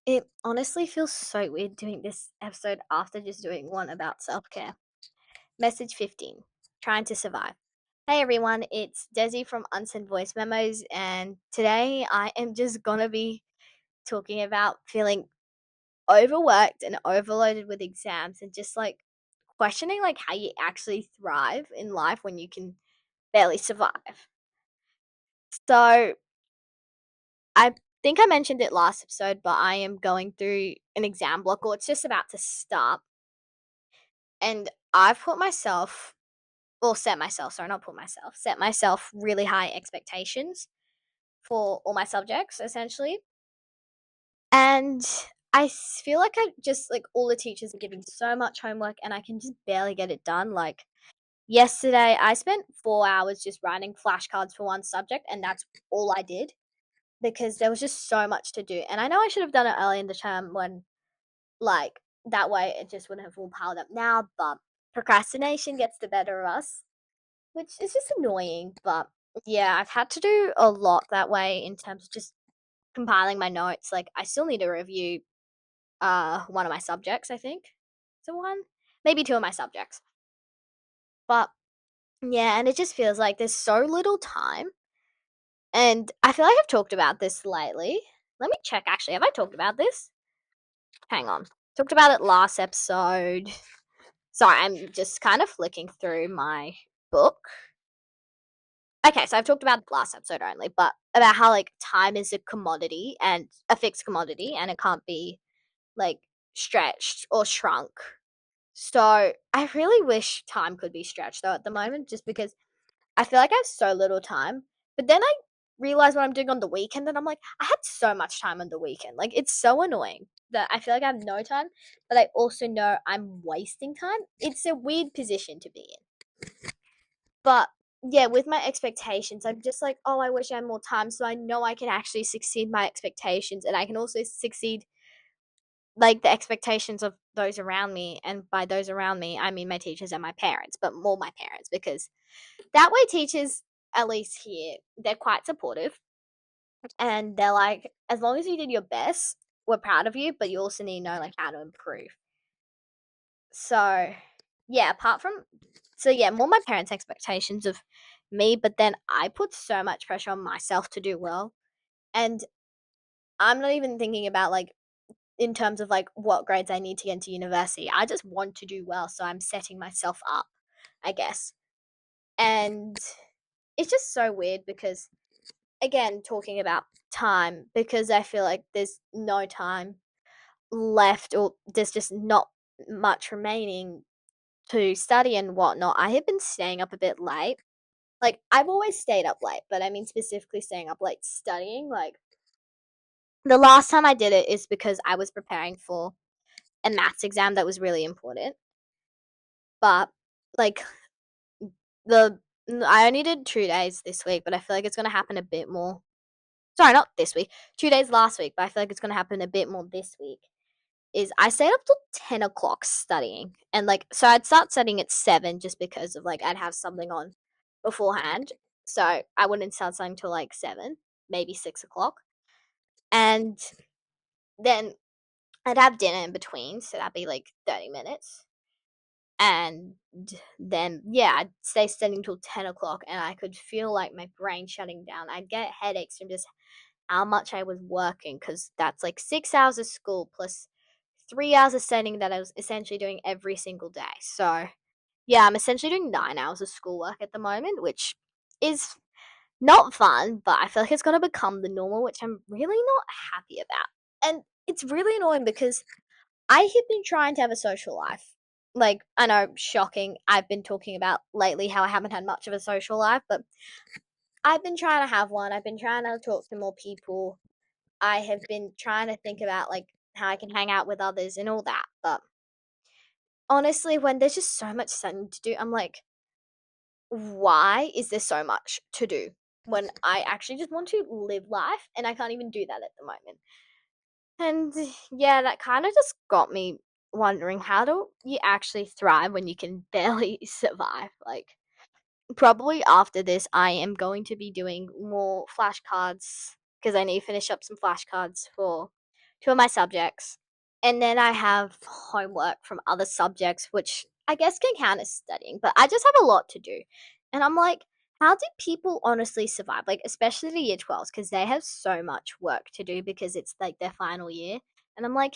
It honestly feels so weird doing this episode after just doing one about self care. Message 15, trying to survive. Hey everyone, it's Desi from Unsent Voice Memos, and today I am just gonna be talking about feeling overworked and overloaded with exams and just like questioning like how you actually thrive in life when you can barely survive. So I think I mentioned it last episode, but I am going through an exam block, or it's just about to start. And I've put myself, well, set myself, sorry, not put myself, set myself really high expectations for all my subjects, essentially. And feel like I just, like, all the teachers are giving so much homework and I can just barely get it done. Like, yesterday, I spent 4 hours just writing flashcards for one subject, and that's all I did because there was just so much to do. And I know I should have done it early in the term when, like, that way it just wouldn't have all piled up now, but procrastination gets the better of us, which is just annoying. But yeah, I've had to do a lot that way in terms of just compiling my notes. Like, I still need to review one of my subjects, I think. So one, maybe two of my subjects. But yeah, and it just feels like there's so little time. And I feel like I've talked about this lately. Let me check actually. Have I talked about this? Hang on. Talked about it last episode. Sorry, I'm just kind of flicking through my book. Okay, so I've talked about last episode only, but about how like time is a commodity and a fixed commodity and it can't be like stretched or shrunk. So I really wish time could be stretched though at the moment, just because I feel like I have so little time. But then I realize what I'm doing on the weekend and I'm like, I had so much time on the weekend. Like, it's so annoying that I feel like I have no time, but I also know I'm wasting time. It's a weird position to be in. But yeah, with my expectations, I'm just like, oh, I wish I had more time so I know I can actually succeed my expectations and I can also succeed like the expectations of those around me. And by those around me, I mean my teachers and my parents, but more my parents, because that way teachers, at least here, they're quite supportive and they're like, as long as you did your best, we're proud of you, but you also need to know like how to improve. So yeah, apart from so yeah, more my parents' expectations of me, but then I put so much pressure on myself to do well. And I'm not even thinking about like in terms of like what grades I need to get into university. I just want to do well, so I'm setting myself up, I guess. And it's just so weird because again, talking about time, because I feel like there's no time left or there's just not much remaining to study and whatnot. I have been staying up a bit late. Like, I've always stayed up late, but I mean specifically staying up late studying. Like, the last time I did it is because I was preparing for a maths exam that was really important. But like the I only did 2 days this week, but I feel like it's gonna happen a bit more. Sorry, not this week. 2 days last week, but I feel like it's gonna happen a bit more this week. Is I stayed up till 10 o'clock studying, and like so I'd start studying at 7 just because of like I'd have something on beforehand, so I wouldn't start studying till like 7, maybe 6 o'clock, and then I'd have dinner in between, so that'd be like 30 minutes, and then yeah, I'd stay studying till 10 o'clock, and I could feel like my brain shutting down. I'd get headaches from just how much I was working because that's like 6 hours of school plus 3 hours of studying that I was essentially doing every single day. So yeah, I'm essentially doing 9 hours of schoolwork at the moment, which is not fun, but I feel like it's gonna become the normal, which I'm really not happy about. And it's really annoying because I have been trying to have a social life. Like, I know, shocking. I've been talking about lately how I haven't had much of a social life, but I've been trying to have one. I've been trying to talk to more people. I have been trying to think about like how I can hang out with others and all that. But honestly, when there's just so much studying to do, I'm like, why is there so much to do when I actually just want to live life and I can't even do that at the moment? And yeah, that kind of just got me wondering, how do you actually thrive when you can barely survive? Like, probably after this, I am going to be doing more flashcards because I need to finish up some flashcards for two of my subjects, and then I have homework from other subjects, which I guess can count as studying, but I just have a lot to do. And I'm like, how do people honestly survive? Like, especially the year 12s, because they have so much work to do because it's like their final year. And I'm like,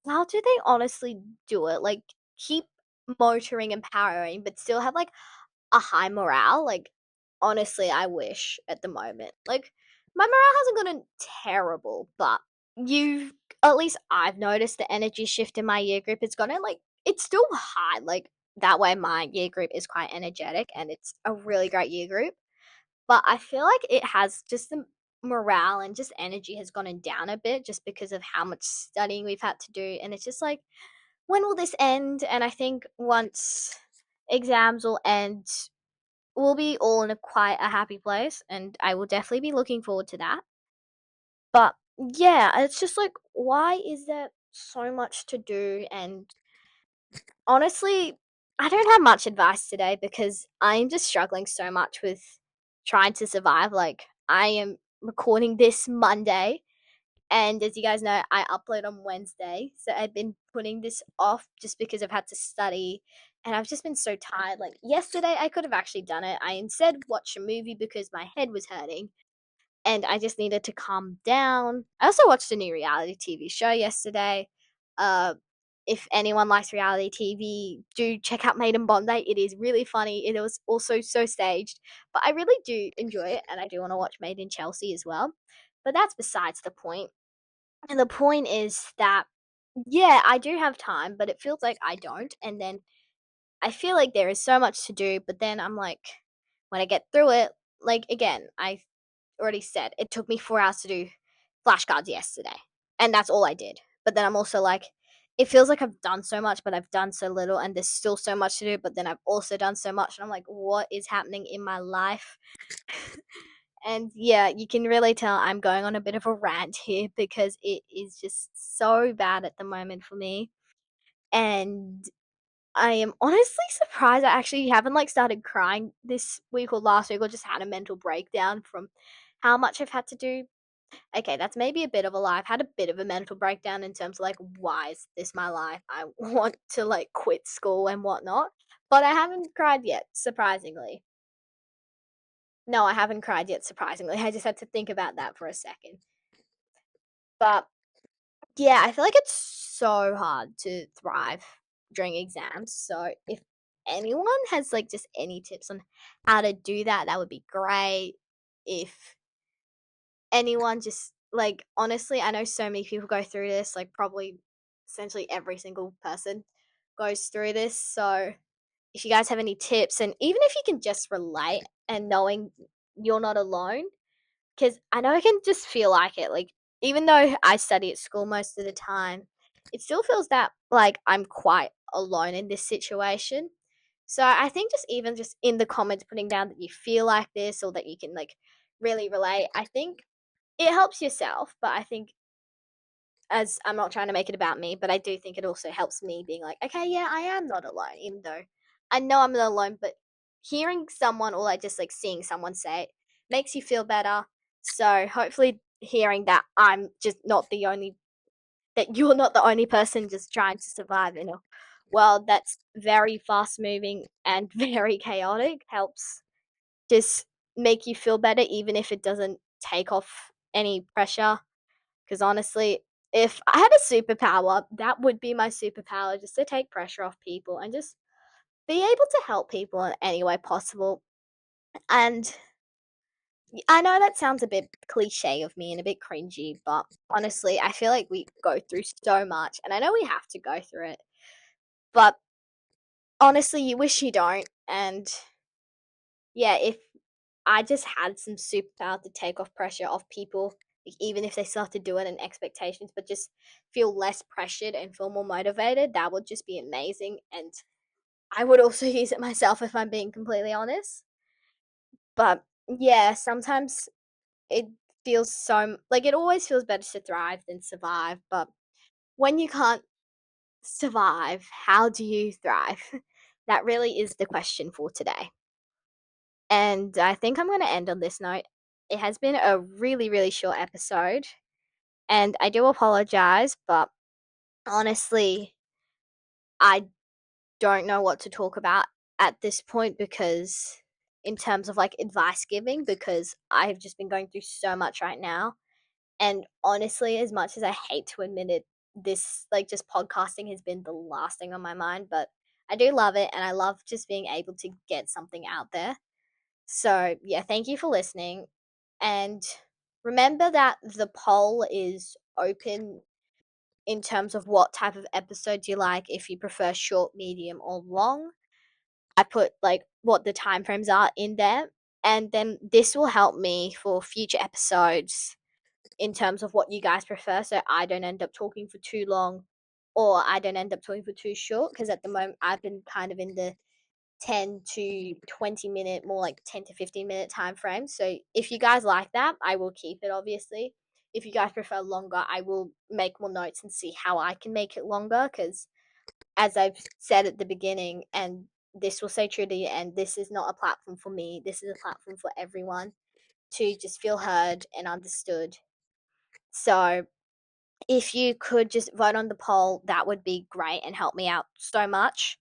how do they honestly do it? Like, keep motoring and powering, but still have like a high morale. Like, honestly, I wish at the moment. Like, my morale hasn't gotten terrible, but you, at least I've noticed the energy shift in my year group. It's gotten like, it's still high. Like, that way, my year group is quite energetic and it's a really great year group. But I feel like it has just the morale and just energy has gone down a bit just because of how much studying we've had to do. And it's just like, when will this end? And I think once exams will end, we'll be all in a quite a happy place, and I will definitely be looking forward to that. But yeah, it's just like, why is there so much to do? And honestly, I don't have much advice today because I'm just struggling so much with trying to survive. Like, I am recording this Monday, and as you guys know, I upload on Wednesday. So I've been putting this off just because I've had to study and I've just been so tired. Like, yesterday, I could have actually done it. I instead watched a movie because my head was hurting and I just needed to calm down. I also watched a new reality TV show yesterday. Uh, if anyone likes reality TV, do check out Made in Bondi. It is really funny. It was also so staged, but I really do enjoy it, and I do want to watch Made in Chelsea as well. But that's besides the point. And the point is that, yeah, I do have time, but it feels like I don't. And then I feel like there is so much to do, but then I'm like, when I get through it, like, again, I already said it took me 4 hours to do flashcards yesterday, and that's all I did. But then I'm also like, it feels like I've done so much, but I've done so little, and there's still so much to do, but then I've also done so much, and I'm like, what is happening in my life? And yeah, you can really tell I'm going on a bit of a rant here because it is just so bad at the moment for me. And I am honestly surprised I actually haven't like started crying this week or last week or just had a mental breakdown from how much I've had to do. Okay, that's maybe a bit of a lie. I've had a bit of a mental breakdown in terms of like, why is this my life? I want to like quit school and whatnot. But I haven't cried yet, surprisingly. No, I haven't cried yet, surprisingly. I just had to think about that for a second. But yeah, I feel like it's so hard to thrive during exams. So if anyone has like just any tips on how to do that, that would be great. If anyone just like, honestly, I know so many people go through this, like probably essentially every single person goes through this. So if you guys have any tips, and even if you can just relate and knowing you're not alone, because I know I can just feel like it. Like, even though I study at school most of the time, it still feels that like I'm quite alone in this situation. So I think just even just in the comments putting down that you feel like this or that you can like really relate, I think it helps yourself. But I think, as I'm not trying to make it about me, but I do think it also helps me being like, okay, yeah, I am not alone, even though I know I'm not alone, but hearing someone or like just like seeing someone say it makes you feel better. So hopefully hearing that I'm just not the only that you're not the only person just trying to survive in a world that's very fast moving and very chaotic helps just make you feel better even if it doesn't take off any pressure, because honestly, if I had a superpower, that would be my superpower, just to take pressure off people and just be able to help people in any way possible. And I know that sounds a bit cliche of me and a bit cringy, but honestly, I feel like we go through so much, and I know we have to go through it, but honestly, you wish you don't. And yeah, if I just had some superpower to take off pressure off people, like, even if they start to do it and expectations, but just feel less pressured and feel more motivated, that would just be amazing. And I would also use it myself if I'm being completely honest. But yeah, sometimes it feels so like it always feels better to thrive than survive. But when you can't survive, how do you thrive? That really is the question for today. And I think I'm going to end on this note. It has been a really, really short episode. And I do apologize, but honestly, I don't know what to talk about at this point because, in terms of like advice giving, because I have just been going through so much right now. And honestly, as much as I hate to admit it, this like just podcasting has been the last thing on my mind, but I do love it and I love just being able to get something out there. So, yeah, thank you for listening. And remember that the poll is open in terms of what type of episodes you like, if you prefer short, medium, or long. I put like what the time frames are in there. And then this will help me for future episodes in terms of what you guys prefer. So I don't end up talking for too long or I don't end up talking for too short. Because at the moment, I've been kind of in the 10 to 20 minute, more like 10 to 15-minute time frame. So if you guys like that, I will keep it, obviously. If you guys prefer longer, I will make more notes and see how I can make it longer. Because as I've said at the beginning, and this will stay true to the end, this is not a platform for me. This is a platform for everyone to just feel heard and understood. So if you could just vote on the poll, that would be great and help me out so much.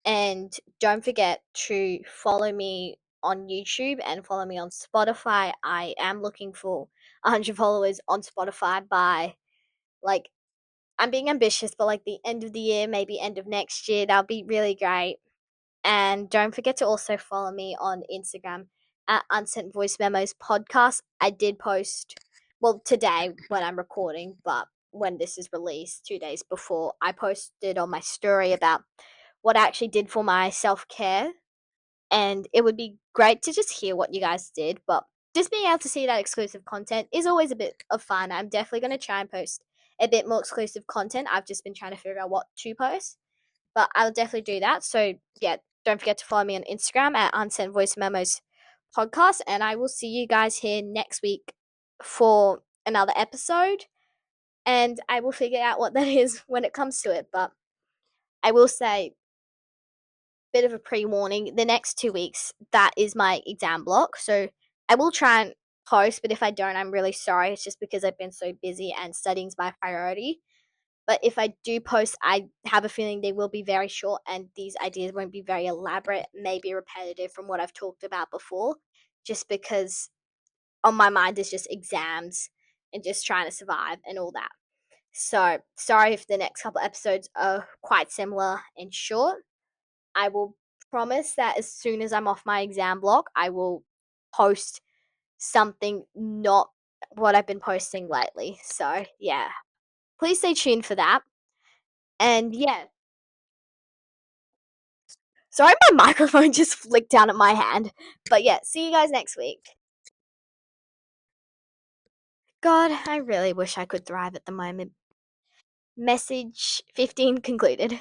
And don't forget to follow me on YouTube and follow me on Spotify. I am looking for 100 followers on Spotify by like, I'm being ambitious, but like the end of the year, maybe end of next year, that would be really great. And don't forget to also follow me on Instagram at Unsent Voice Memos Podcast. I did post, well, today when I'm recording, but when this is released, 2 days before, I posted on my story about what I actually did for my self care. And it would be great to just hear what you guys did. But just being able to see that exclusive content is always a bit of fun. I'm definitely going to try and post a bit more exclusive content. I've just been trying to figure out what to post, but I'll definitely do that. So yeah, don't forget to follow me on Instagram at Unsent Voice Memos Podcast, and I will see you guys here next week for another episode. And I will figure out what that is when it comes to it. But I will say, bit of a pre-warning, the next 2 weeks, that is my exam block. So I will try and post, but if I don't, I'm really sorry. It's just because I've been so busy and studying's my priority. But if I do post, I have a feeling they will be very short and these ideas won't be very elaborate, maybe repetitive from what I've talked about before, just because on my mind is just exams and just trying to survive and all that. So sorry if the next couple episodes are quite similar and short. I will promise that as soon as I'm off my exam block, I will post something not what I've been posting lately. So yeah, please stay tuned for that. And yeah, sorry, my microphone just flicked down at my hand. But yeah, see you guys next week. God, I really wish I could thrive at the moment. Message 15 concluded.